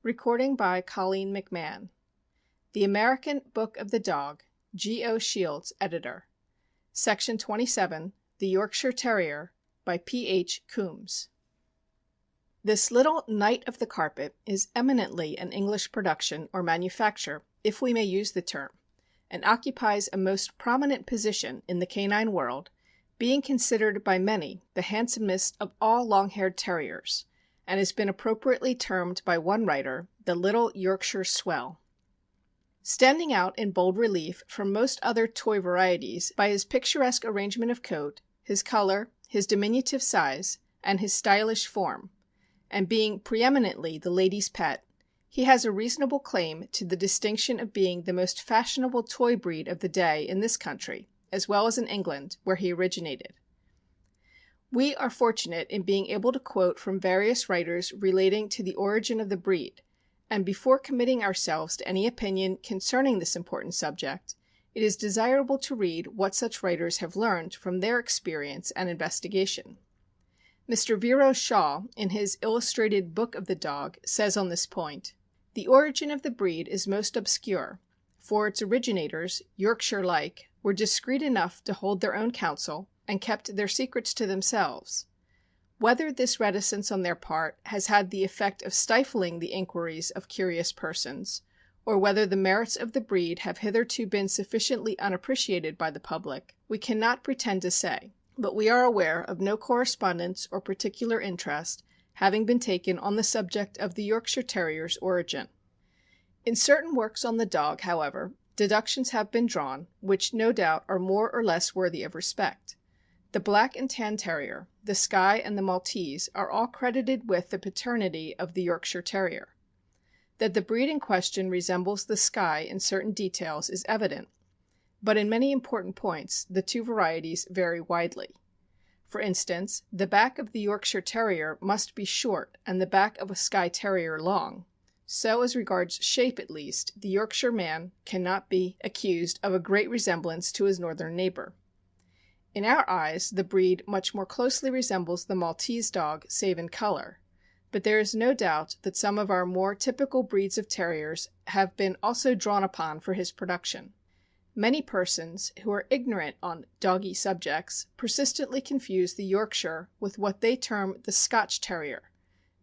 Recording by Colleen McMahon. The American Book of the Dog, G. O. Shields, editor. Section 27, The Yorkshire Terrier, by P. H. Coombs. This little knight of the carpet is eminently an English production or manufacture, if we may use the term, and occupies a most prominent position in the canine world, being considered by many the handsomest of all long-haired terriers, and has been appropriately termed by one writer the little Yorkshire swell. Standing out in bold relief from most other toy varieties by his picturesque arrangement of coat, his color, his diminutive size, and his stylish form, and being preeminently the lady's pet, he has a reasonable claim to the distinction of being the most fashionable toy breed of the day in this country, as well as in England, where he originated. We are fortunate in being able to quote from various writers relating to the origin of the breed, and before committing ourselves to any opinion concerning this important subject, it is desirable to read what such writers have learned from their experience and investigation. Mr. Vero Shaw, in his Illustrated Book of the Dog, says on this point, "The origin of the breed is most obscure, for its originators, Yorkshire-like, were discreet enough to hold their own counsel, and kept their secrets to themselves. Whether this reticence on their part has had the effect of stifling the inquiries of curious persons, or whether the merits of the breed have hitherto been sufficiently unappreciated by the public, we cannot pretend to say, but we are aware of no correspondence or particular interest having been taken on the subject of the Yorkshire Terrier's origin." In certain works on the dog, however, deductions have been drawn, which no doubt are more or less worthy of respect. The Black and Tan Terrier, the Skye, and the Maltese are all credited with the paternity of the Yorkshire Terrier. That the breed in question resembles the Skye in certain details is evident, but in many important points the two varieties vary widely. For instance, the back of the Yorkshire Terrier must be short and the back of a Skye Terrier long, so as regards shape at least the Yorkshire man cannot be accused of a great resemblance to his northern neighbor. In our eyes the breed much more closely resembles the Maltese dog save in color, but there is no doubt that some of our more typical breeds of terriers have been also drawn upon for his production. Many persons who are ignorant on doggy subjects persistently confuse the Yorkshire with what they term the Scotch Terrier,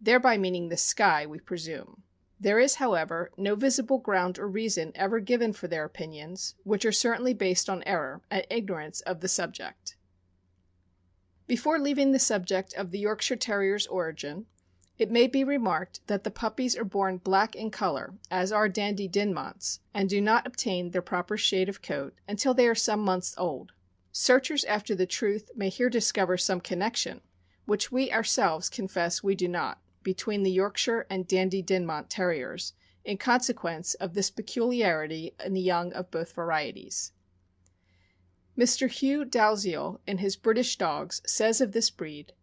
thereby meaning the Skye, we presume. There is, however, no visible ground or reason ever given for their opinions, which are certainly based on error and ignorance of the subject. Before leaving the subject of the Yorkshire Terrier's origin, it may be remarked that the puppies are born black in color, as are Dandle Dinmonts, and do not obtain their proper shade of coat until they are some months old. Searchers after the truth may here discover some connection, which we ourselves confess we do not, between the Yorkshire and Dandle Dinmont Terriers, in consequence of this peculiarity in the young of both varieties. Mr. Hugh Dalziel, in his British Dogs, says of this breed,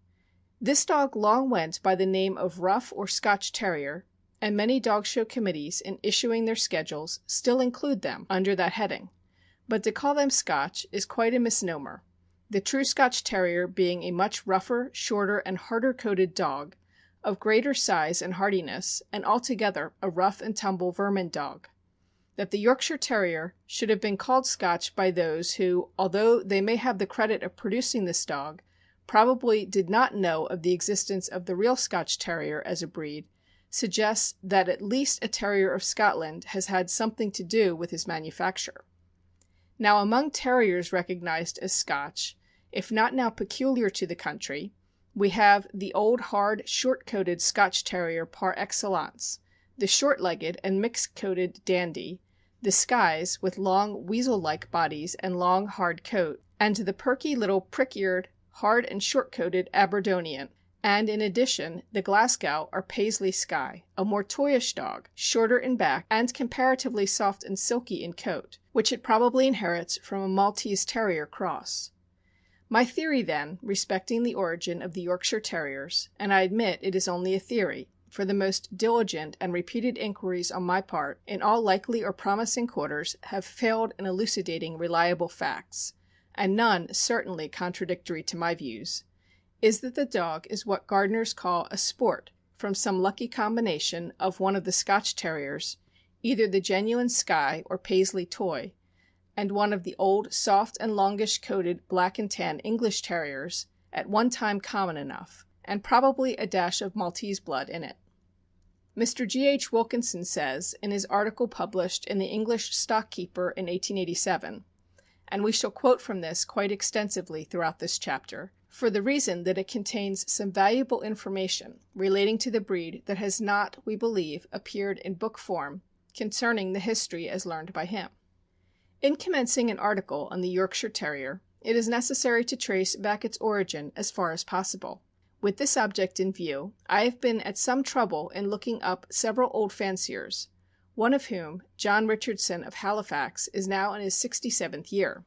"This dog long went by the name of Rough or Scotch Terrier, and many dog show committees, in issuing their schedules, still include them under that heading, but to call them Scotch is quite a misnomer, the true Scotch Terrier being a much rougher, shorter, and harder coated dog, of greater size and hardiness, and altogether a rough and tumble vermin dog. That the Yorkshire Terrier should have been called Scotch by those who, although they may have the credit of producing this dog, probably did not know of the existence of the real Scotch Terrier as a breed, suggests that at least a Terrier of Scotland has had something to do with his manufacture. Now among Terriers recognized as Scotch, if not now peculiar to the country, we have the old hard, short-coated Scotch Terrier par excellence, the short-legged and mixed-coated Dandy, the Skyes with long weasel-like bodies and long hard coat, and the perky little prick-eared, hard and short-coated Aberdonian, and in addition the Glasgow or Paisley Skye, a more toyish dog, shorter in back and comparatively soft and silky in coat, which it probably inherits from a Maltese Terrier cross. My theory, then, respecting the origin of the Yorkshire Terriers, and I admit it is only a theory, for the most diligent and repeated inquiries on my part in all likely or promising quarters have failed in elucidating reliable facts, and none certainly contradictory to my views, is that the dog is what gardeners call a sport, from some lucky combination of one of the Scotch Terriers, either the genuine Skye or Paisley Toy, and one of the old soft and longish coated black and tan English Terriers, at one time common enough, and probably a dash of Maltese blood in it. Mr. G. H. Wilkinson says, in his article published in the English Stock Keeper in 1887, and we shall quote from this quite extensively throughout this chapter, for the reason that it contains some valuable information relating to the breed that has not, we believe, appeared in book form concerning the history as learned by him. In commencing an article on the Yorkshire Terrier, it is necessary to trace back its origin as far as possible. With this object in view, I have been at some trouble in looking up several old fanciers, one of whom, John Richardson of Halifax, is now in his 67th year,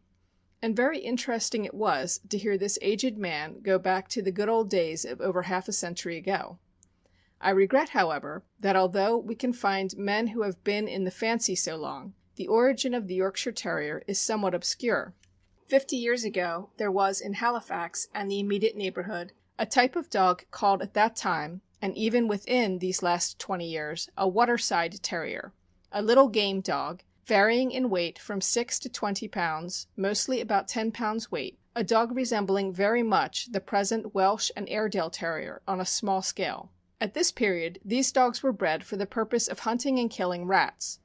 and very interesting it was to hear this aged man go back to the good old days of over half a century ago. I regret, however, that although we can find men who have been in the fancy so long, the origin of the Yorkshire Terrier is somewhat obscure. 50 years ago there was in Halifax and the immediate neighborhood a type of dog called at that time, and even within these last 20 years, a waterside terrier, a little game dog, varying in weight from 6 to 20 pounds, mostly about 10 pounds weight, a dog resembling very much the present Welsh and Airedale Terrier on a small scale. At this period these dogs were bred for the purpose of hunting and killing rats.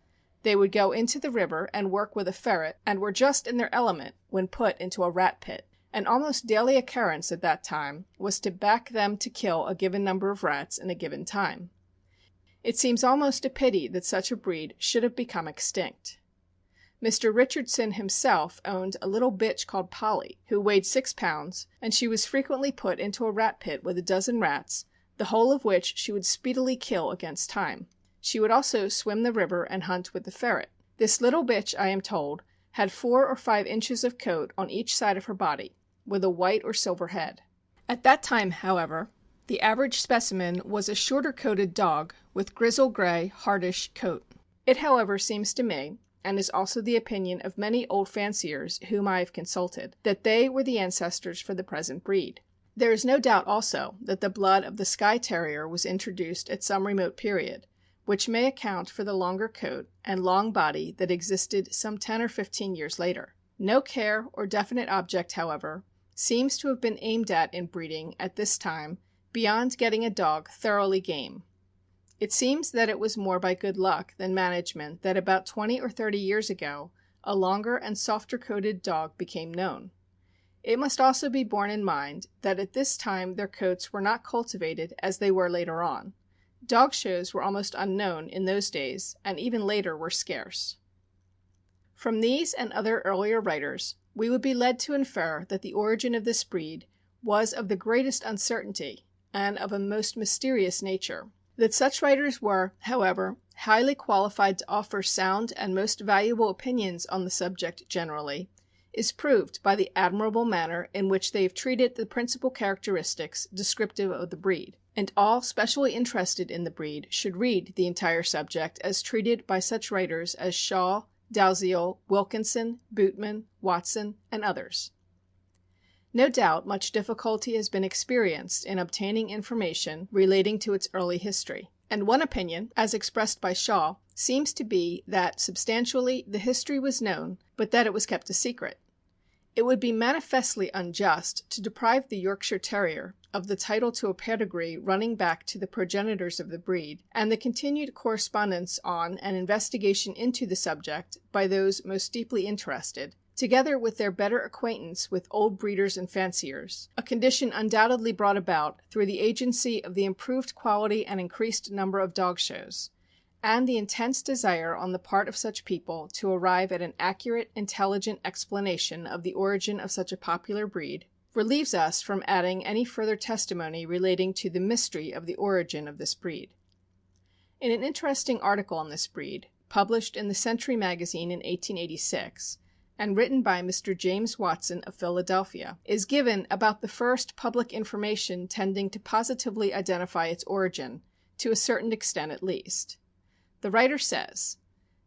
They would go into the river and work with a ferret, and were just in their element when put into a rat pit. An almost daily occurrence at that time was to back them to kill a given number of rats in a given time. It seems almost a pity that such a breed should have become extinct. Mr. Richardson himself owned a little bitch called Polly, who weighed 6 pounds, and she was frequently put into a rat pit with a dozen rats, the whole of which she would speedily kill against time. She would also swim the river and hunt with the ferret. This little bitch, I am told, had 4 or 5 inches of coat on each side of her body, with a white or silver head. At that time, however, the average specimen was a shorter coated dog with grizzle gray, hardish coat. It, however, seems to me, and is also the opinion of many old fanciers whom I have consulted, that they were the ancestors for the present breed. There is no doubt also that the blood of the Skye Terrier was introduced at some remote period, which may account for the longer coat and long body that existed some 10 or 15 years later. No care or definite object, however, seems to have been aimed at in breeding at this time beyond getting a dog thoroughly game. It seems that it was more by good luck than management that about 20 or 30 years ago a longer and softer coated dog became known. It must also be borne in mind that at this time their coats were not cultivated as they were later on. Dog shows were almost unknown in those days, and even later were scarce. From these and other earlier writers we would be led to infer that the origin of this breed was of the greatest uncertainty and of a most mysterious nature. That such writers were, however, highly qualified to offer sound and most valuable opinions on the subject generally, is proved by the admirable manner in which they have treated the principal characteristics descriptive of the breed, and all specially interested in the breed should read the entire subject as treated by such writers as Shaw, Dalziel, Wilkinson, Bootman, Watson, and others. No doubt much difficulty has been experienced in obtaining information relating to its early history, and one opinion, as expressed by Shaw, seems to be that substantially the history was known, but that it was kept a secret. It would be manifestly unjust to deprive the Yorkshire Terrier of the title to a pedigree running back to the progenitors of the breed, and the continued correspondence on and investigation into the subject by those most deeply interested, together with their better acquaintance with old breeders and fanciers, a condition undoubtedly brought about through the agency of the improved quality and increased number of dog shows, and the intense desire on the part of such people to arrive at an accurate, intelligent explanation of the origin of such a popular breed, relieves us from adding any further testimony relating to the mystery of the origin of this breed. In an interesting article on this breed, published in the Century Magazine in 1886, and written by Mr. James Watson of Philadelphia, is given about the first public information tending to positively identify its origin, to a certain extent at least. The writer says,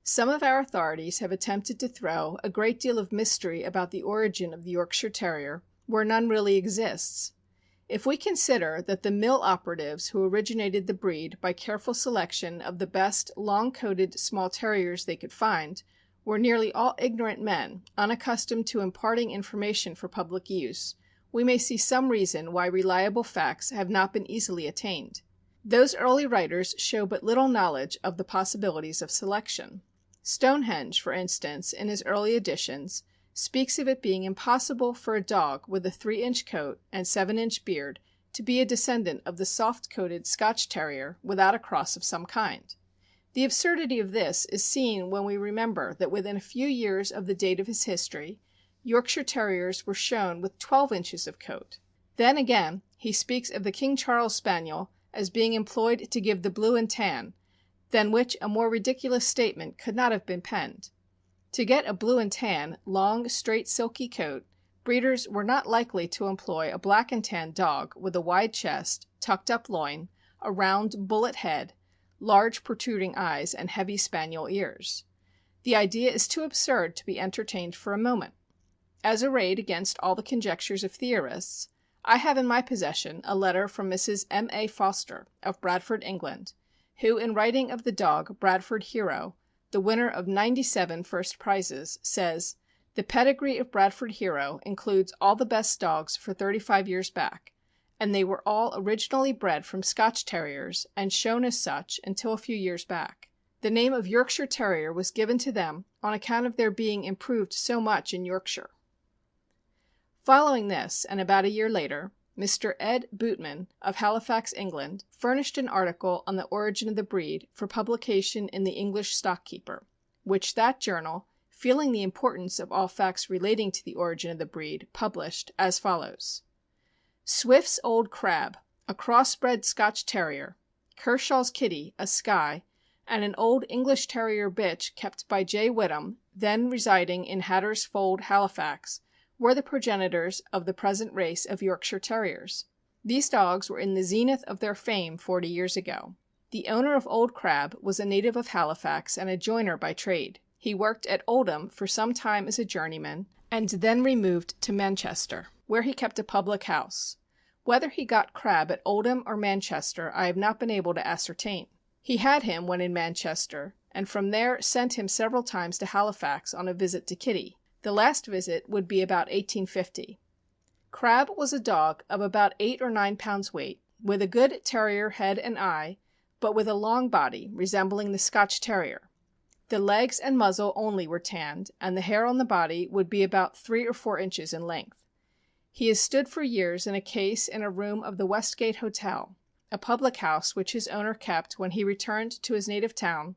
"Some of our authorities have attempted to throw a great deal of mystery about the origin of the Yorkshire Terrier where none really exists. If we consider that the mill operatives who originated the breed by careful selection of the best long-coated small terriers they could find were nearly all ignorant men, unaccustomed to imparting information for public use, we may see some reason why reliable facts have not been easily attained. Those early writers show but little knowledge of the possibilities of selection. Stonehenge, for instance, in his early editions, speaks of it being impossible for a dog with a 3-inch coat and 7-inch beard to be a descendant of the soft-coated Scotch Terrier without a cross of some kind. The absurdity of this is seen when we remember that within a few years of the date of his history, Yorkshire Terriers were shown with 12 inches of coat. Then again, he speaks of the King Charles Spaniel as being employed to give the blue and tan, than which a more ridiculous statement could not have been penned. To get a blue and tan, long, straight, silky coat, breeders were not likely to employ a black and tan dog with a wide chest, tucked up loin, a round bullet head, large protruding eyes, and heavy spaniel ears. The idea is too absurd to be entertained for a moment. As a raid against all the conjectures of theorists, I have in my possession a letter from Mrs. M. A. Foster, of Bradford, England, who, in writing of the dog Bradford Hero, the winner of 97 first prizes, says, "The pedigree of Bradford Hero includes all the best dogs for 35 years back, and they were all originally bred from Scotch Terriers and shown as such until a few years back. The name of Yorkshire Terrier was given to them on account of their being improved so much in Yorkshire." Following this, and about a year later, Mr. Ed Bootman, of Halifax, England, furnished an article on the origin of the breed for publication in the English Stock Keeper, which that journal, feeling the importance of all facts relating to the origin of the breed, published as follows: Swift's Old Crab, a crossbred Scotch Terrier, Kershaw's Kitty, a Skye, and an old English Terrier bitch kept by J. Whittam, then residing in Hatter's Fold, Halifax, were the progenitors of the present race of Yorkshire Terriers. These dogs were in the zenith of their fame 40 years ago. The owner of Old Crab was a native of Halifax and a joiner by trade. He worked at Oldham for some time as a journeyman, and then removed to Manchester, where he kept a public house. Whether he got Crab at Oldham or Manchester I have not been able to ascertain. He had him when in Manchester, and from there sent him several times to Halifax on a visit to Kitty. The last visit would be about 1850. Crab was a dog of about 8 or 9 pounds weight, with a good terrier head and eye, but with a long body, resembling the Scotch Terrier. The legs and muzzle only were tanned, and the hair on the body would be about 3 or 4 inches in length. He has stood for years in a case in a room of the Westgate Hotel, a public house which his owner kept when he returned to his native town,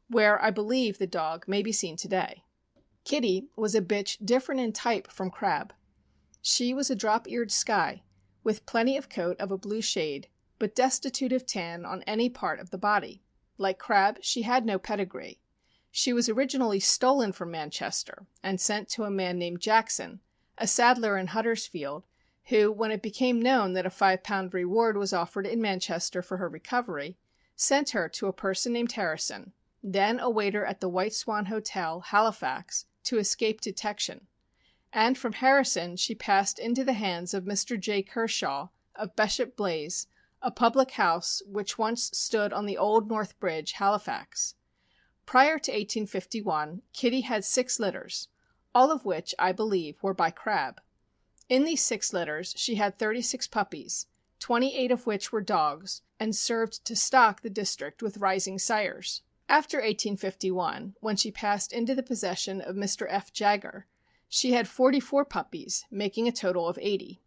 where I believe the dog may be seen today. Kitty was a bitch different in type from Crab. She was a drop-eared Skye, with plenty of coat of a blue shade, but destitute of tan on any part of the body. Like Crab, she had no pedigree. She was originally stolen from Manchester, and sent to a man named Jackson, a saddler in Huddersfield, who, when it became known that a £5 reward was offered in Manchester for her recovery, sent her to a person named Harrison, then a waiter at the White Swan Hotel, Halifax, to escape detection, and from Harrison she passed into the hands of Mr. J. Kershaw, of Bishop Blaise, a public house which once stood on the Old North Bridge, Halifax. Prior to 1851, Kitty had 6 litters, all of which, I believe, were by Crab. In these 6 litters she had 36 puppies, 28 of which were dogs, and served to stock the district with rising sires. After 1851, when she passed into the possession of Mr. F. Jagger, she had 44 puppies, making a total of 80.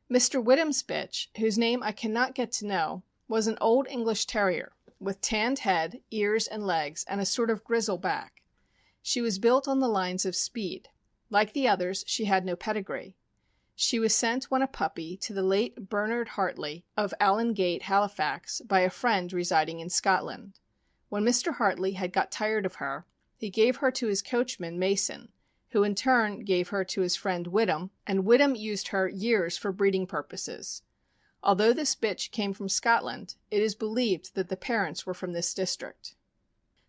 Mr. Whittam's bitch, whose name I cannot get to know, was an old English Terrier, with tanned head, ears, and legs, and a sort of grizzle back. She was built on the lines of speed. Like the others, she had no pedigree. She was sent when a puppy to the late Bernard Hartley, of Allen Gate, Halifax, by a friend residing in Scotland. When Mr. Hartley had got tired of her, he gave her to his coachman Mason, who in turn gave her to his friend Whittam, and Whittam used her years for breeding purposes. Although this bitch came from Scotland, it is believed that the parents were from this district.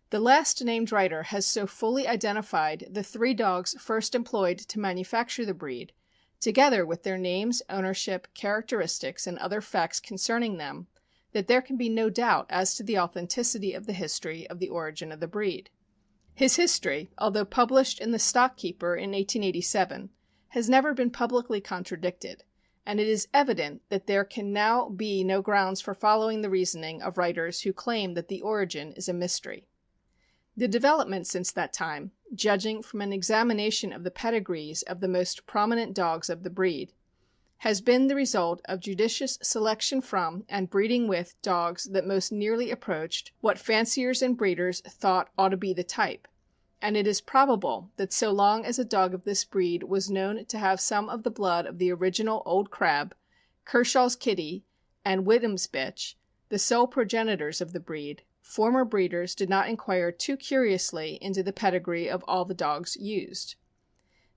The last named writer has so fully identified the 3 dogs first employed to manufacture the breed, together with their names, ownership, characteristics, and other facts concerning them, that there can be no doubt as to the authenticity of the history of the origin of the breed. His history, although published in the Stock Keeper in 1887, has never been publicly contradicted, and it is evident that there can now be no grounds for following the reasoning of writers who claim that the origin is a mystery. The development since that time, judging from an examination of the pedigrees of the most prominent dogs of the breed, has been the result of judicious selection from and breeding with dogs that most nearly approached what fanciers and breeders thought ought to be the type, and it is probable that so long as a dog of this breed was known to have some of the blood of the original Old Crab, Kershaw's Kitty, and Whittam's Bitch, the sole progenitors of the breed, former breeders did not inquire too curiously into the pedigree of all the dogs used.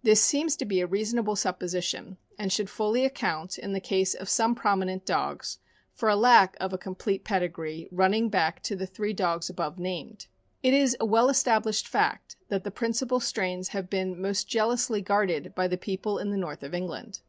This seems to be a reasonable supposition, and should fully account, in the case of some prominent dogs, for a lack of a complete pedigree running back to the 3 dogs above named. It is a well-established fact that the principal strains have been most jealously guarded by the people in the north of England.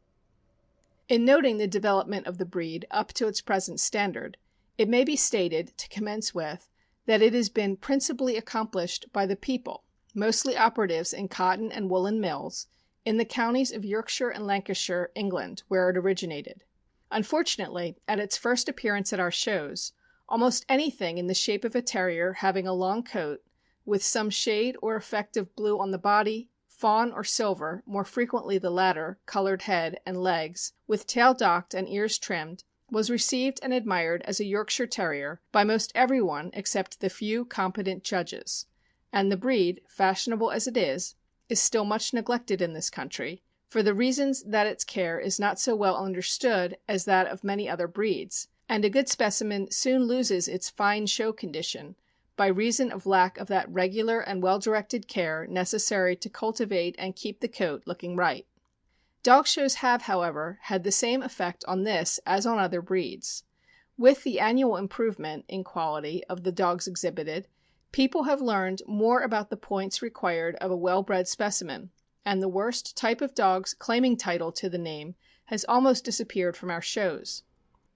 In noting the development of the breed up to its present standard, it may be stated, to commence with, that it has been principally accomplished by the people, mostly operatives in cotton and woolen mills, in the counties of Yorkshire and Lancashire, England, where it originated. Unfortunately, at its first appearance at our shows, almost anything in the shape of a terrier having a long coat, with some shade or effect of blue on the body, fawn or silver, more frequently the latter, colored head and legs, with tail docked and ears trimmed, was received and admired as a Yorkshire Terrier by most everyone except the few competent judges, and the breed, fashionable as it is still much neglected in this country, for the reasons that its care is not so well understood as that of many other breeds, and a good specimen soon loses its fine show condition by reason of lack of that regular and well-directed care necessary to cultivate and keep the coat looking right. Dog shows have, however, had the same effect on this as on other breeds. With the annual improvement in quality of the dogs exhibited, people have learned more about the points required of a well-bred specimen, and the worst type of dogs claiming title to the name has almost disappeared from our shows.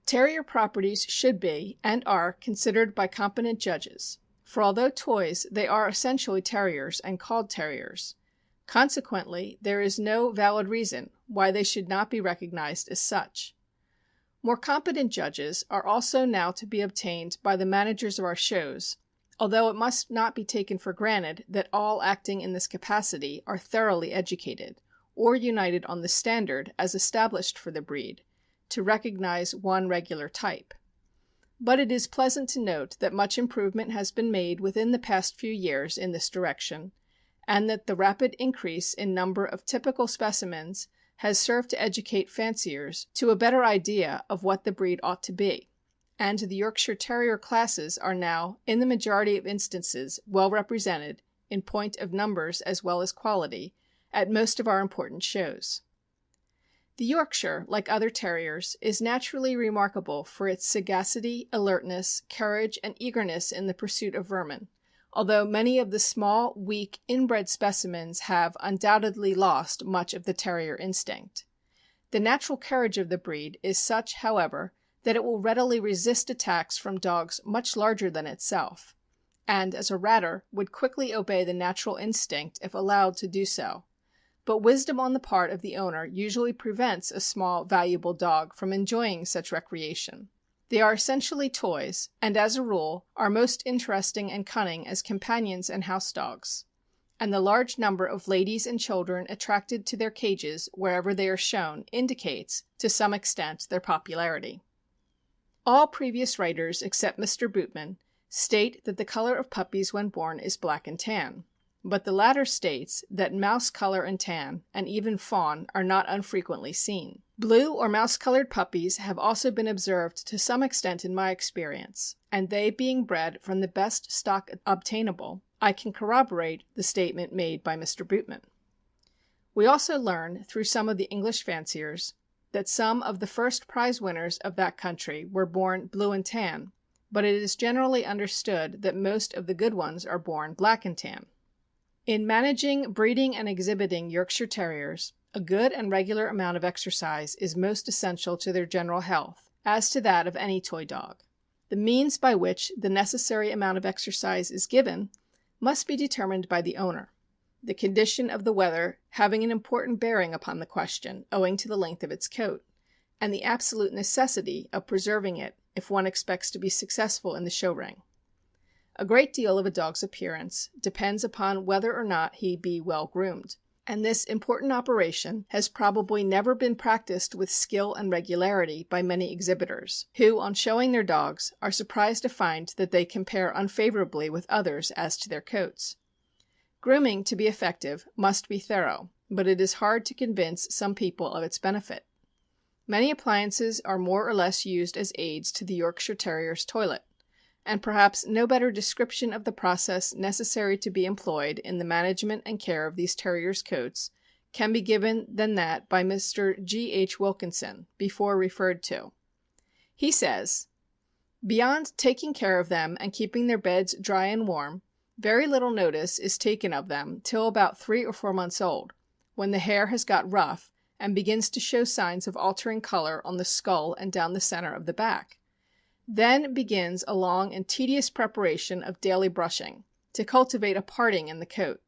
Terrier properties should be, and are, considered by competent judges, for although toys, they are essentially terriers and called terriers. Consequently, there is no valid reason why they should not be recognized as such. More competent judges are also now to be obtained by the managers of our shows, although it must not be taken for granted that all acting in this capacity are thoroughly educated, or united on the standard as established for the breed, to recognize one regular type. But it is pleasant to note that much improvement has been made within the past few years in this direction, and that the rapid increase in number of typical specimens has served to educate fanciers to a better idea of what the breed ought to be, and the Yorkshire Terrier classes are now, in the majority of instances, well represented, in point of numbers as well as quality, at most of our important shows. The Yorkshire, like other Terriers, is naturally remarkable for its sagacity, alertness, courage, and eagerness in the pursuit of vermin, although many of the small, weak, inbred specimens have undoubtedly lost much of the Terrier instinct. The natural courage of the breed is such, however, that it will readily resist attacks from dogs much larger than itself, and as a ratter would quickly obey the natural instinct if allowed to do so. But wisdom on the part of the owner usually prevents a small, valuable dog from enjoying such recreation. They are essentially toys, and as a rule are most interesting and cunning as companions and house dogs, and the large number of ladies and children attracted to their cages wherever they are shown indicates, to some extent, their popularity. All previous writers, except Mr. Bootman, state that the color of puppies when born is black and tan, but the latter states that mouse color and tan, and even fawn, are not unfrequently seen. Blue or mouse-colored puppies have also been observed to some extent in my experience, and they being bred from the best stock obtainable, I can corroborate the statement made by Mr. Bootman. We also learn, through some of the English fanciers, that some of the first prize winners of that country were born blue and tan, but it is generally understood that most of the good ones are born black and tan. In managing, breeding, and exhibiting Yorkshire Terriers, A good and regular amount of exercise is most essential to their general health, as to that of any toy dog. The means by which the necessary amount of exercise is given must be determined by the owner, the condition of the weather having an important bearing upon the question, owing to the length of its coat, and the absolute necessity of preserving it if one expects to be successful in the show ring. A great deal of a dog's appearance depends upon whether or not he be well groomed, and this important operation has probably never been practiced with skill and regularity by many exhibitors, who, on showing their dogs, are surprised to find that they compare unfavorably with others as to their coats. Grooming, to be effective, must be thorough, but it is hard to convince some people of its benefit. Many appliances are more or less used as aids to the Yorkshire Terrier's toilet, and perhaps no better description of the process necessary to be employed in the management and care of these Terriers' coats can be given than that by Mr. G. H. Wilkinson, before referred to. He says, "Beyond taking care of them and keeping their beds dry and warm, very little notice is taken of them till about 3 or 4 months old, when the hair has got rough and begins to show signs of altering color on the skull and down the center of the back. Then begins a long and tedious preparation of daily brushing, to cultivate a parting in the coat.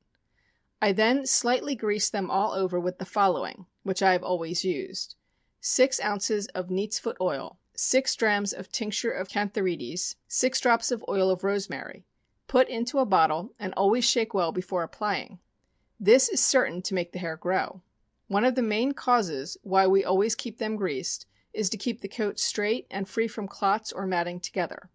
I then slightly grease them all over with the following, which I have always used: 6 ounces of neatsfoot oil, 6 drachms of tincture of cantharides, 6 drops of oil of rosemary. Put into a bottle and always shake well before applying. This is certain to make the hair grow. One of the main causes why we always keep them greased is to keep the coat straight and free from clots or matting together.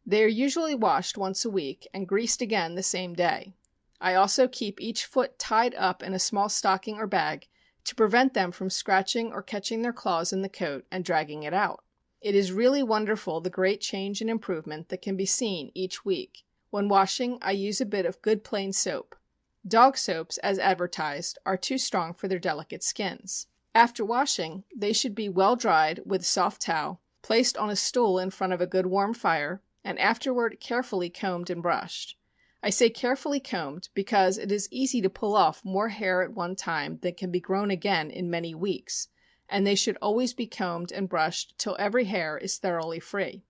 They are usually washed once a week and greased again the same day. I also keep each foot tied up in a small stocking or bag to prevent them from scratching or catching their claws in the coat and dragging it out. It is really wonderful the great change and improvement that can be seen each week. When washing, I use a bit of good plain soap. Dog soaps, as advertised, are too strong for their delicate skins. After washing, they should be well dried with a soft towel, placed on a stool in front of a good warm fire, and afterward carefully combed and brushed. I say carefully combed because it is easy to pull off more hair at one time than can be grown again in many weeks, and they should always be combed and brushed till every hair is thoroughly free.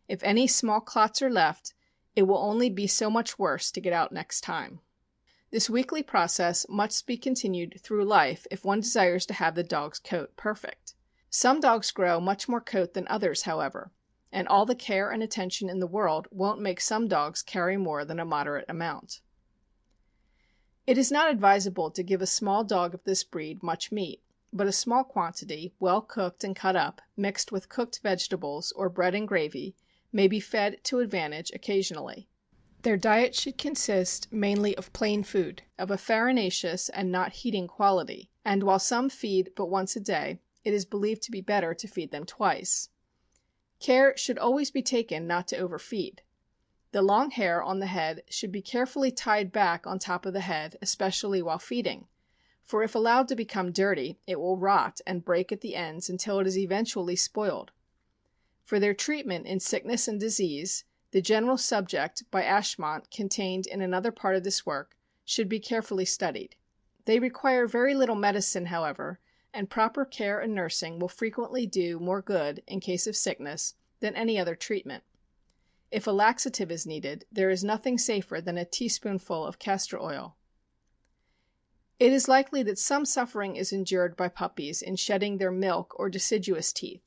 If any small clots are left, it will only be so much worse to get out next time. This weekly process must be continued through life if one desires to have the dog's coat perfect. Some dogs grow much more coat than others, however, and all the care and attention in the world won't make some dogs carry more than a moderate amount. It is not advisable to give a small dog of this breed much meat, but a small quantity, well cooked and cut up, mixed with cooked vegetables or bread and gravy, may be fed to advantage occasionally. Their diet should consist mainly of plain food, of a farinaceous and not heating quality, and while some feed but once a day, it is believed to be better to feed them twice. Care should always be taken not to overfeed. The long hair on the head should be carefully tied back on top of the head, especially while feeding, for if allowed to become dirty, it will rot and break at the ends until it is eventually spoiled. For their treatment in sickness and disease, the general subject by Ashmont, contained in another part of this work, should be carefully studied. They require very little medicine, however, and proper care and nursing will frequently do more good, in case of sickness, than any other treatment. If a laxative is needed, there is nothing safer than a teaspoonful of castor oil. It is likely that some suffering is endured by puppies in shedding their milk or deciduous teeth,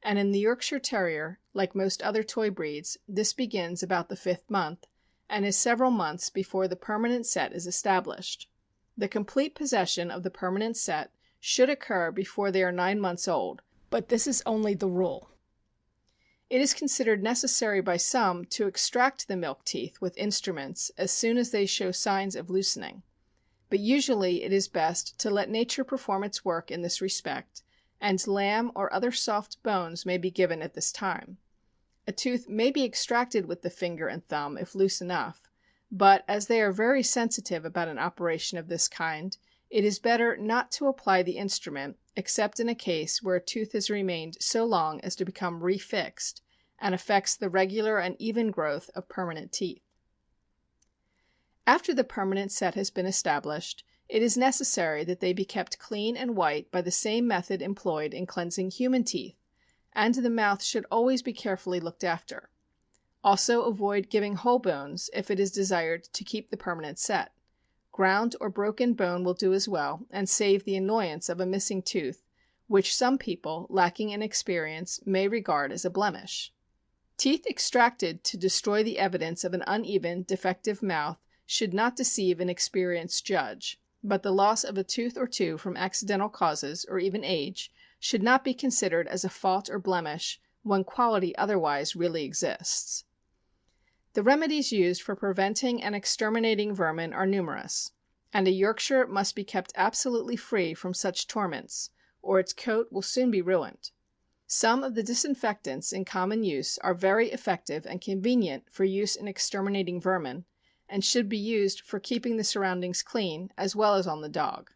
and in the Yorkshire Terrier, like most other toy breeds, this begins about the 5th month, and is several months before the permanent set is established. The complete possession of the permanent set should occur before they are 9 months old, but this is only the rule. It is considered necessary by some to extract the milk teeth with instruments as soon as they show signs of loosening, but usually it is best to let nature perform its work in this respect, and lamb or other soft bones may be given at this time. A tooth may be extracted with the finger and thumb if loose enough, but as they are very sensitive about an operation of this kind, it is better not to apply the instrument except in a case where a tooth has remained so long as to become refixed, and affects the regular and even growth of permanent teeth. After the permanent set has been established, it is necessary that they be kept clean and white by the same method employed in cleansing human teeth, and the mouth should always be carefully looked after. Also avoid giving whole bones if it is desired to keep the permanent set. Ground or broken bone will do as well, and save the annoyance of a missing tooth, which some people, lacking in experience, may regard as a blemish. Teeth extracted to destroy the evidence of an uneven, defective mouth should not deceive an experienced judge, but the loss of a tooth or two from accidental causes, or even age, should not be considered as a fault or blemish when quality otherwise really exists. The remedies used for preventing and exterminating vermin are numerous, and a Yorkshire must be kept absolutely free from such torments, or its coat will soon be ruined. Some of the disinfectants in common use are very effective and convenient for use in exterminating vermin, and should be used for keeping the surroundings clean, as well as on the dog.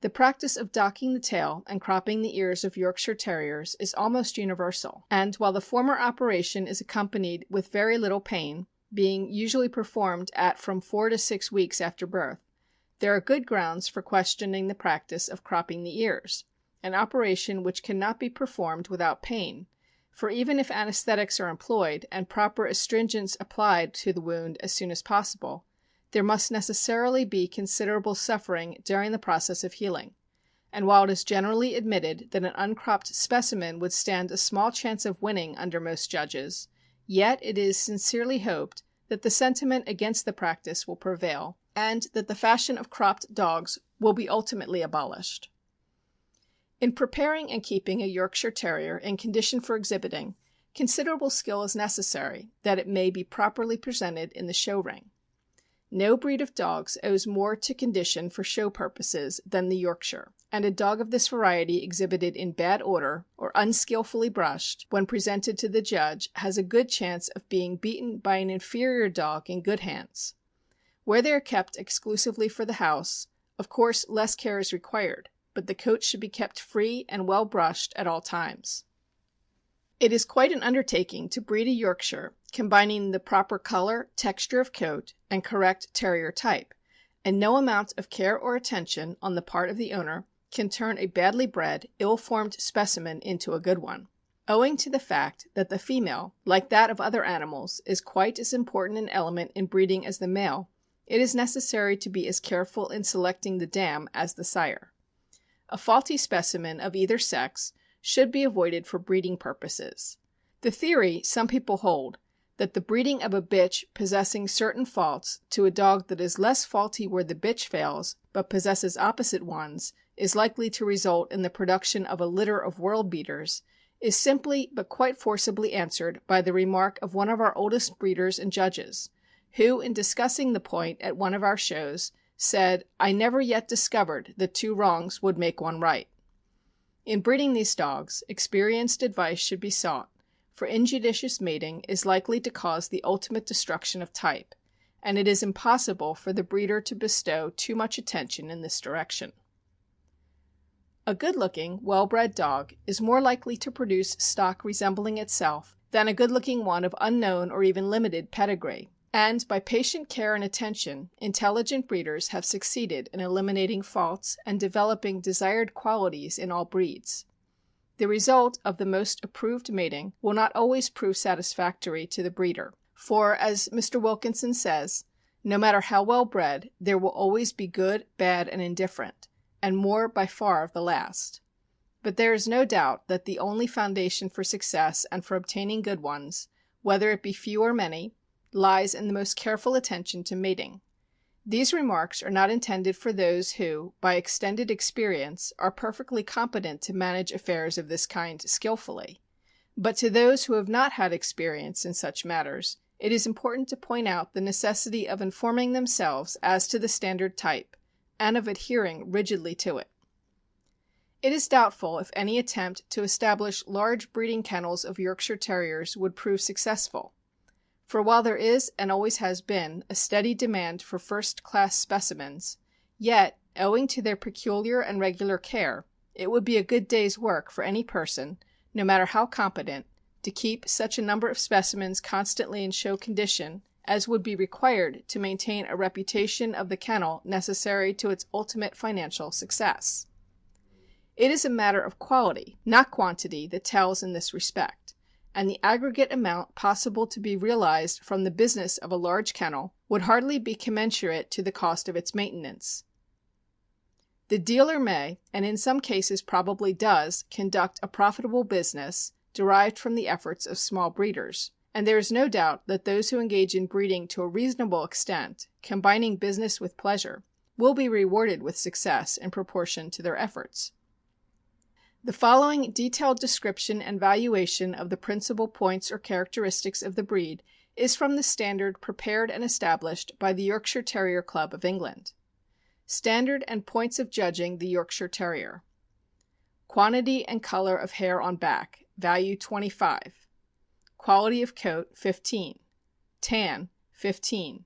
The practice of docking the tail and cropping the ears of Yorkshire Terriers is almost universal, and while the former operation is accompanied with very little pain, being usually performed at from 4 to 6 weeks after birth, there are good grounds for questioning the practice of cropping the ears, an operation which cannot be performed without pain, for even if anesthetics are employed and proper astringents applied to the wound as soon as possible, there must necessarily be considerable suffering during the process of healing, and while it is generally admitted that an uncropped specimen would stand a small chance of winning under most judges, yet it is sincerely hoped that the sentiment against the practice will prevail, and that the fashion of cropped dogs will be ultimately abolished. In preparing and keeping a Yorkshire Terrier in condition for exhibiting, considerable skill is necessary that it may be properly presented in the show ring. No breed of dogs owes more to condition for show purposes than the Yorkshire, and a dog of this variety exhibited in bad order, or unskillfully brushed, when presented to the judge, has a good chance of being beaten by an inferior dog in good hands. Where they are kept exclusively for the house, of course less care is required, but the coat should be kept free and well brushed at all times. It is quite an undertaking to breed a Yorkshire combining the proper color, texture of coat, and correct Terrier type, and no amount of care or attention on the part of the owner can turn a badly bred, ill-formed specimen into a good one. Owing to the fact that the female, like that of other animals, is quite as important an element in breeding as the male, it is necessary to be as careful in selecting the dam as the sire. A faulty specimen of either sex should be avoided for breeding purposes. The theory some people hold, that the breeding of a bitch possessing certain faults to a dog that is less faulty where the bitch fails, but possesses opposite ones, is likely to result in the production of a litter of world beaters, is simply but quite forcibly answered by the remark of one of our oldest breeders and judges, who, in discussing the point at one of our shows, said, "I never yet discovered that 2 wrongs would make 1 right." In breeding these dogs, experienced advice should be sought, for injudicious mating is likely to cause the ultimate destruction of type, and it is impossible for the breeder to bestow too much attention in this direction. A good-looking, well-bred dog is more likely to produce stock resembling itself than a good-looking one of unknown or even limited pedigree, and by patient care and attention, intelligent breeders have succeeded in eliminating faults and developing desired qualities in all breeds. The result of the most approved mating will not always prove satisfactory to the breeder, for, as Mr. Wilkinson says, no matter how well bred, there will always be good, bad, and indifferent, and more by far of the last. But there is no doubt that the only foundation for success and for obtaining good ones, whether it be few or many, lies in the most careful attention to mating. These remarks are not intended for those who, by extended experience, are perfectly competent to manage affairs of this kind skillfully, but to those who have not had experience in such matters, it is important to point out the necessity of informing themselves as to the standard type, and of adhering rigidly to it. It is doubtful if any attempt to establish large breeding kennels of Yorkshire Terriers would prove successful. For while there is, and always has been, a steady demand for first-class specimens, yet, owing to their peculiar and regular care, it would be a good day's work for any person, no matter how competent, to keep such a number of specimens constantly in show condition, as would be required to maintain a reputation of the kennel necessary to its ultimate financial success. It is a matter of quality, not quantity, that tells in this respect, and the aggregate amount possible to be realized from the business of a large kennel would hardly be commensurate to the cost of its maintenance. The dealer may, and in some cases probably does, conduct a profitable business derived from the efforts of small breeders, and there is no doubt that those who engage in breeding to a reasonable extent, combining business with pleasure, will be rewarded with success in proportion to their efforts. The following detailed description and valuation of the principal points or characteristics of the breed is from the standard prepared and established by the Yorkshire Terrier Club of England. Standard and points of judging the Yorkshire Terrier. Quantity and color of hair on back, value 25. Quality of coat, 15. Tan, 15.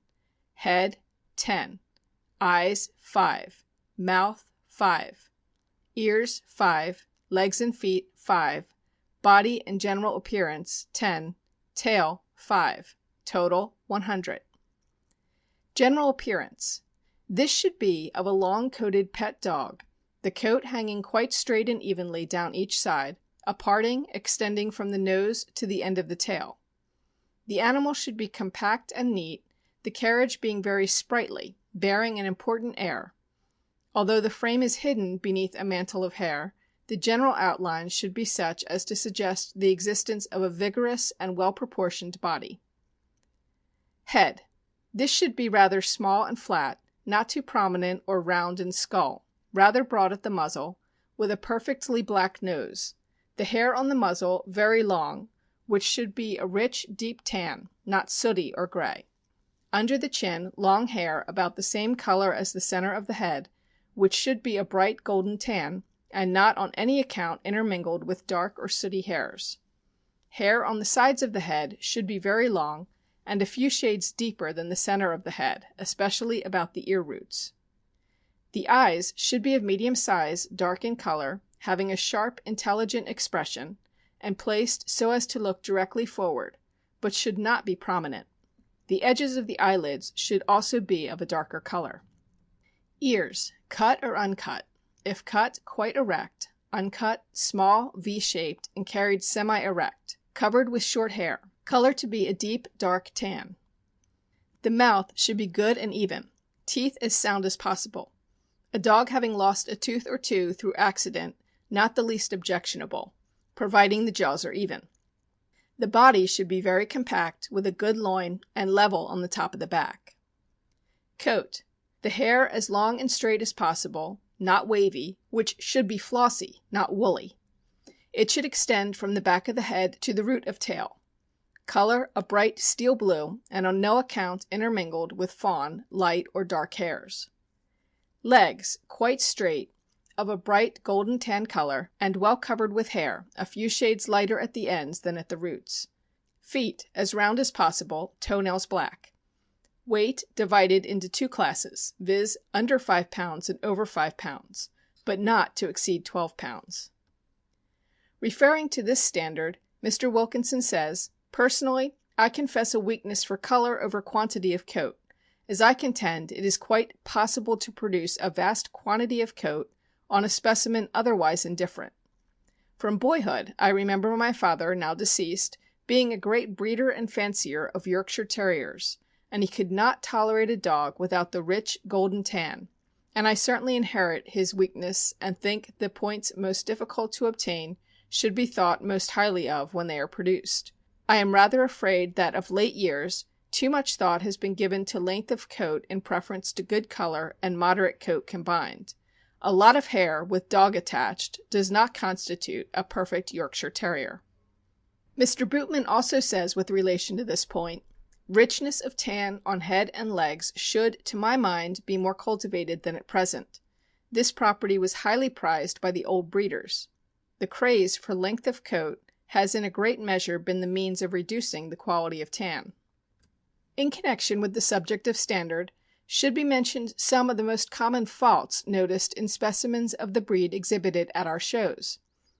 Head, 10. Eyes, 5. Mouth, 5. Ears, 5. Legs and feet, 5. Body and general appearance, 10. Tail, 5. Total, 100. General appearance. This should be of a long-coated pet dog, the coat hanging quite straight and evenly down each side, a parting extending from the nose to the end of the tail. The animal should be compact and neat, the carriage being very sprightly, bearing an important air. Although the frame is hidden beneath a mantle of hair, the general outline should be such as to suggest the existence of a vigorous and well-proportioned body. Head. This should be rather small and flat, not too prominent or round in skull, rather broad at the muzzle, with a perfectly black nose. The hair on the muzzle very long, which should be a rich, deep tan, not sooty or gray. Under the chin, long hair about the same color as the center of the head, which should be a bright golden tan, and not on any account intermingled with dark or sooty hairs. Hair on the sides of the head should be very long, and a few shades deeper than the center of the head, especially about the ear roots. The eyes should be of medium size, dark in color, having a sharp, intelligent expression, and placed so as to look directly forward, but should not be prominent. The edges of the eyelids should also be of a darker color. Ears, cut or uncut. If cut, quite erect; uncut, small, V-shaped, and carried semi-erect, covered with short hair. Color to be a deep, dark tan. The mouth should be good and even. Teeth as sound as possible. A dog having lost a tooth or two through accident, not the least objectionable, providing the jaws are even. The body should be very compact, with a good loin, and level on the top of the back. Coat. The hair as long and straight as possible, not wavy, which should be flossy, not woolly. It should extend from the back of the head to the root of tail. Color a bright steel blue, and on no account intermingled with fawn, light, or dark hairs. Legs quite straight, of a bright golden tan color, and well covered with hair, a few shades lighter at the ends than at the roots. Feet as round as possible, toenails black. Weight divided into two classes, viz., under 5 pounds and over 5 pounds, but not to exceed 12 pounds. Referring to this standard, Mr. Wilkinson says, "Personally, I confess a weakness for color over quantity of coat, as I contend it is quite possible to produce a vast quantity of coat on a specimen otherwise indifferent. From boyhood I remember my father, now deceased, being a great breeder and fancier of Yorkshire Terriers, and he could not tolerate a dog without the rich golden tan, and I certainly inherit his weakness, and think the points most difficult to obtain should be thought most highly of when they are produced. I am rather afraid that of late years too much thought has been given to length of coat in preference to good color and moderate coat combined. A lot of hair with dog attached does not constitute a perfect Yorkshire Terrier." Mr. Bootman also says with relation to this point, "Richness of tan on head and legs should, to my mind, be more cultivated than at present. This property was highly prized by the old breeders. The craze for length of coat has in a great measure been the means of reducing the quality of tan." In connection with the subject of standard, should be mentioned some of the most common faults noticed in specimens of the breed exhibited at our shows.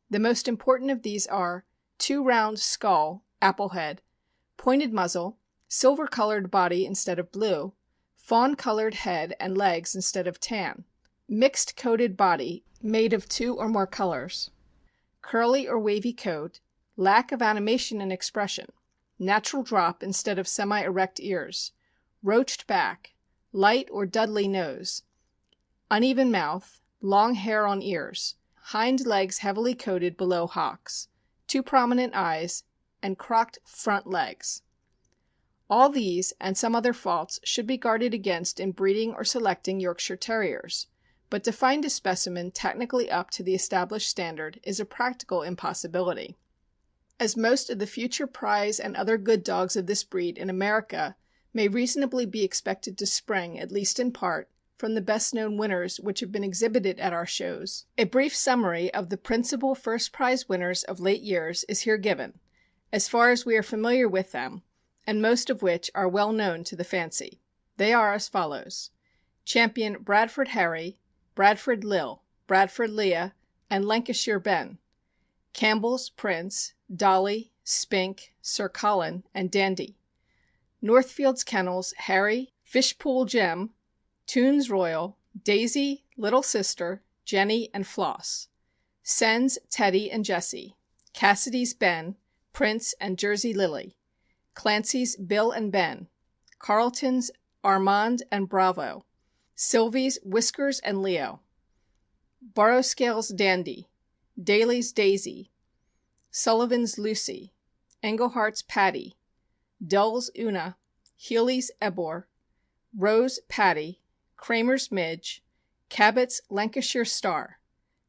The most important of these are: too round skull, apple head; pointed muzzle; silver-colored body instead of blue, fawn-colored head and legs instead of tan, mixed-coated body made of 2 or more colors, curly or wavy coat, lack of animation and expression, natural drop instead of semi-erect ears, roached back, light or Dudley nose, uneven mouth, long hair on ears, hind legs heavily coated below hocks, 2 prominent eyes, and crocked front legs. All these and some other faults should be guarded against in breeding or selecting Yorkshire Terriers, but to find a specimen technically up to the established standard is a practical impossibility. As most of the future prize and other good dogs of this breed in America may reasonably be expected to spring, at least in part, from the best known winners which have been exhibited at our shows, a brief summary of the principal first prize winners of late years is here given, as far as we are familiar with them, and most of which are well known to the fancy. They are as follows: Champion Bradford Harry, Bradford Lil, Bradford Leah, and Lancashire Ben; Campbell's Prince, Dolly, Spink, Sir Colin, and Dandy; Northfield's Kennels Harry, Fishpool Jem, Toons Royal, Daisy, Little Sister, Jenny, and Floss; Sen's Teddy and Jessie; Cassidy's Ben, Prince, and Jersey Lily; Clancy's Bill and Ben; Carlton's Armand and Bravo; Sylvie's Whiskers and Leo; Borrowscale's Dandy; Daly's Daisy; Sullivan's Lucy; Englehart's Patty; Dull's Una; Healy's Ebor; Rose Patty; Kramer's Midge; Cabot's Lancashire Star;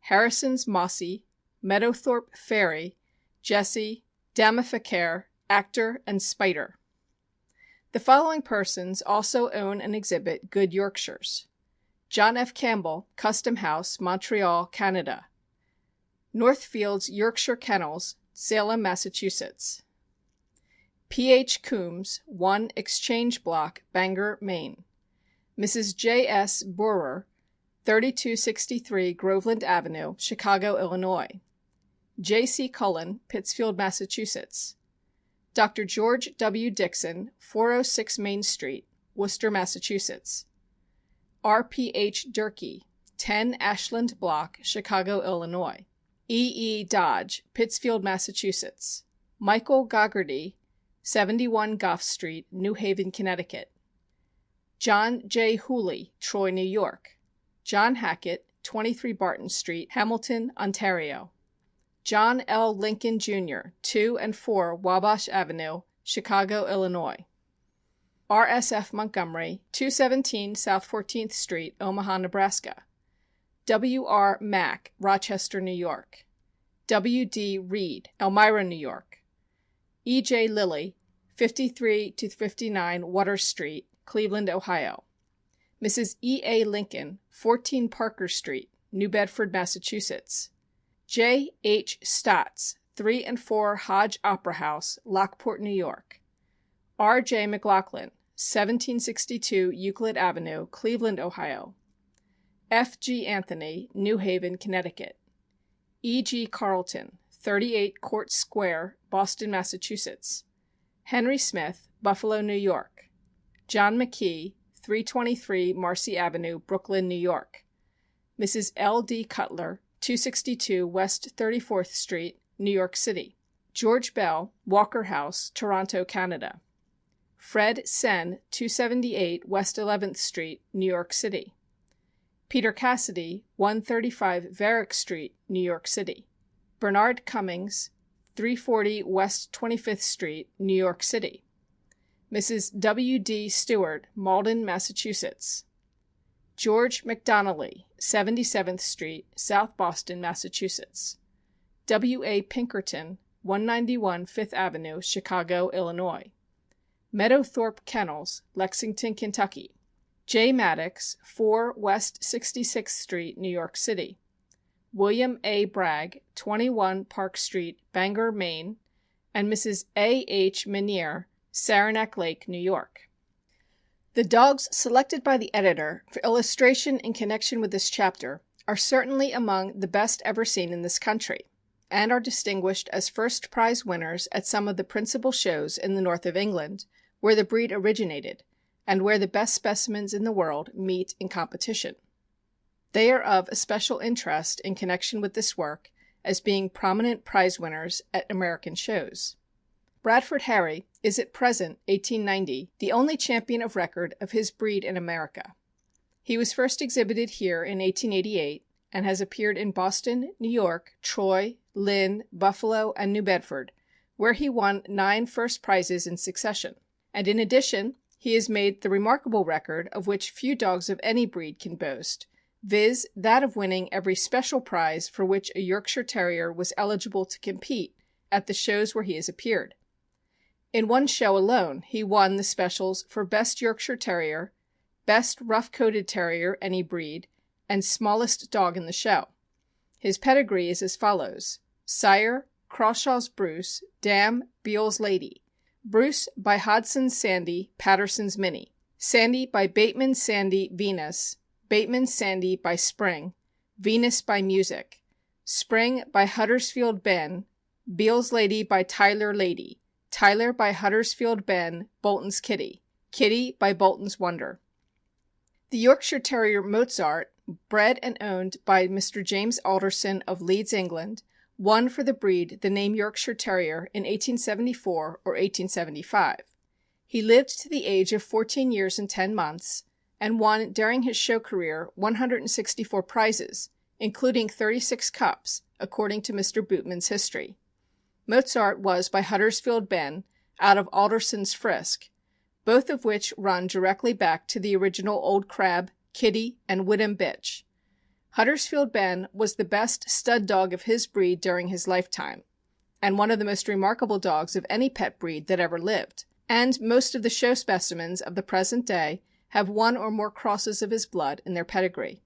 Harrison's Mossy; Meadowthorpe Fairy; Jessie, Damificare, Actor, and Spider. The following persons also own and exhibit good Yorkshires: John F. Campbell, Custom House, Montreal, Canada; Northfield's Yorkshire Kennels, Salem, Massachusetts; P. H. Coombs, 1 Exchange Block, Bangor, Maine; Mrs. J. S. Borer, 3263 Groveland Avenue, Chicago, Illinois; J. C. Cullen, Pittsfield, Massachusetts; Dr. George W. Dixon, 406 Main Street, Worcester, Massachusetts; R. P. H. Durkee, 10 Ashland Block, Chicago, Illinois; E. E. Dodge, Pittsfield, Massachusetts; Michael Goggardy, 71 Gough Street, New Haven, Connecticut; John J. Hooley, Troy, New York; John Hackett, 23 Barton Street, Hamilton, Ontario; John L. Lincoln, Jr., 2 and 4 Wabash Avenue, Chicago, Illinois; R. S. F. Montgomery, 217 South 14th Street, Omaha, Nebraska; W. R. Mack, Rochester, New York; W. D. Reed, Elmira, New York; E. J. Lilly, 53 to 59 Water Street, Cleveland, Ohio; Mrs. E. A. Lincoln, 14 Parker Street, New Bedford, Massachusetts; J. H. Stotts, 3 and 4 Hodge Opera House, Lockport, New York; R. J. McLaughlin, 1762 Euclid Avenue, Cleveland, Ohio; F. G. Anthony, New Haven, Connecticut; E. G. Carlton, 38 Court Square, Boston, Massachusetts; Henry Smith, Buffalo, New York; John McKee, 323 Marcy Avenue, Brooklyn, New York; Mrs. L. D. Cutler, 262 West 34th Street, New York City; George Bell, Walker House, Toronto, Canada; Fred Sen, 278 West 11th Street, New York City; Peter Cassidy, 135 Varick Street, New York City; Bernard Cummings, 340 West 25th Street, New York City; Mrs. W. D. Stewart, Malden, Massachusetts; George McDonnelly, 77th Street, South Boston, Massachusetts; W. A. Pinkerton, 191 Fifth Avenue, Chicago, Illinois; Meadowthorpe Kennels, Lexington, Kentucky; J. Maddox, 4 West 66th Street, New York City; William A. Bragg, 21 Park Street, Bangor, Maine; and Mrs. A. H. Minier, Saranac Lake, New York. The dogs selected by the editor for illustration in connection with this chapter are certainly among the best ever seen in this country, and are distinguished as first prize winners at some of the principal shows in the north of England, where the breed originated, and where the best specimens in the world meet in competition. They are of especial interest in connection with this work as being prominent prize winners at American shows. Bradford Harry is at present, 1890, the only champion of record of his breed in America. He was first exhibited here in 1888 and has appeared in Boston, New York, Troy, Lynn, Buffalo, and New Bedford, where he won 9 first prizes in succession. And in addition, he has made the remarkable record of which few dogs of any breed can boast, viz. That of winning every special prize for which a Yorkshire Terrier was eligible to compete at the shows where he has appeared. In one show alone he won the specials for Best Yorkshire Terrier, Best Rough-Coated Terrier, any breed, and Smallest Dog in the show. His pedigree is as follows: Sire, Crawshaw's Bruce, Dam, Beale's Lady; Bruce by Hodson's Sandy, Patterson's Minnie; Sandy by Bateman's Sandy, Venus; Bateman's Sandy by Spring; Venus by Music; Spring by Huddersfield Ben; Beale's Lady by Tyler Lady; Tyler by Huddersfield Ben, Bolton's Kitty; Kitty by Bolton's Wonder. The Yorkshire Terrier Mozart, bred and owned by Mr. James Alderson of Leeds, England, won for the breed the name Yorkshire Terrier in 1874 or 1875. He lived to the age of 14 years and 10 months, and won during his show career 164 prizes, including 36 cups, according to Mr. Bootman's history. Mozart was by Huddersfield Ben, out of Alderson's Frisk, both of which run directly back to the original Old Crab, Kitty, and Whittam Bitch. Huddersfield Ben was the best stud dog of his breed during his lifetime, and one of the most remarkable dogs of any pet breed that ever lived, and most of the show specimens of the present day have one or more crosses of his blood in their pedigree.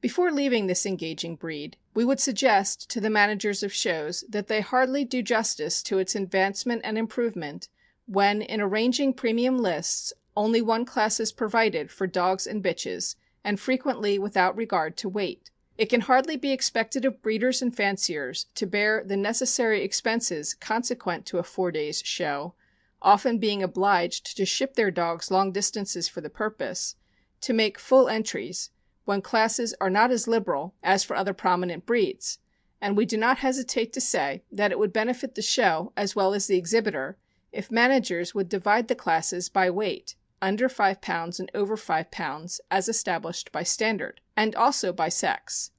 Before leaving this engaging breed, we would suggest to the managers of shows that they hardly do justice to its advancement and improvement when, in arranging premium lists, only one class is provided for dogs and bitches, and frequently without regard to weight. It can hardly be expected of breeders and fanciers to bear the necessary expenses consequent to a 4 days' show, often being obliged to ship their dogs long distances for the purpose, to make full entries, when classes are not as liberal as for other prominent breeds, and we do not hesitate to say that it would benefit the show as well as the exhibitor if managers would divide the classes by weight, under 5 pounds and over 5 pounds, as established by standard, and also by sex.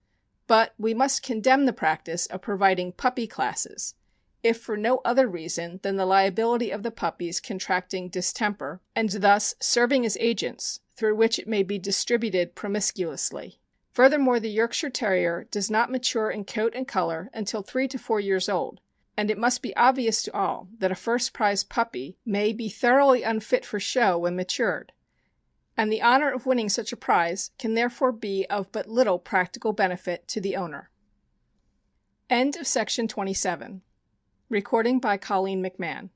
But we must condemn the practice of providing puppy classes, if for no other reason than the liability of the puppies contracting distemper, and thus serving as agents through which it may be distributed promiscuously. Furthermore, the Yorkshire Terrier does not mature in coat and color until 3 to 4 years old, and it must be obvious to all that a first prize puppy may be thoroughly unfit for show when matured, and the honor of winning such a prize can therefore be of but little practical benefit to the owner. End of section 27. Recording by Colleen McMahon.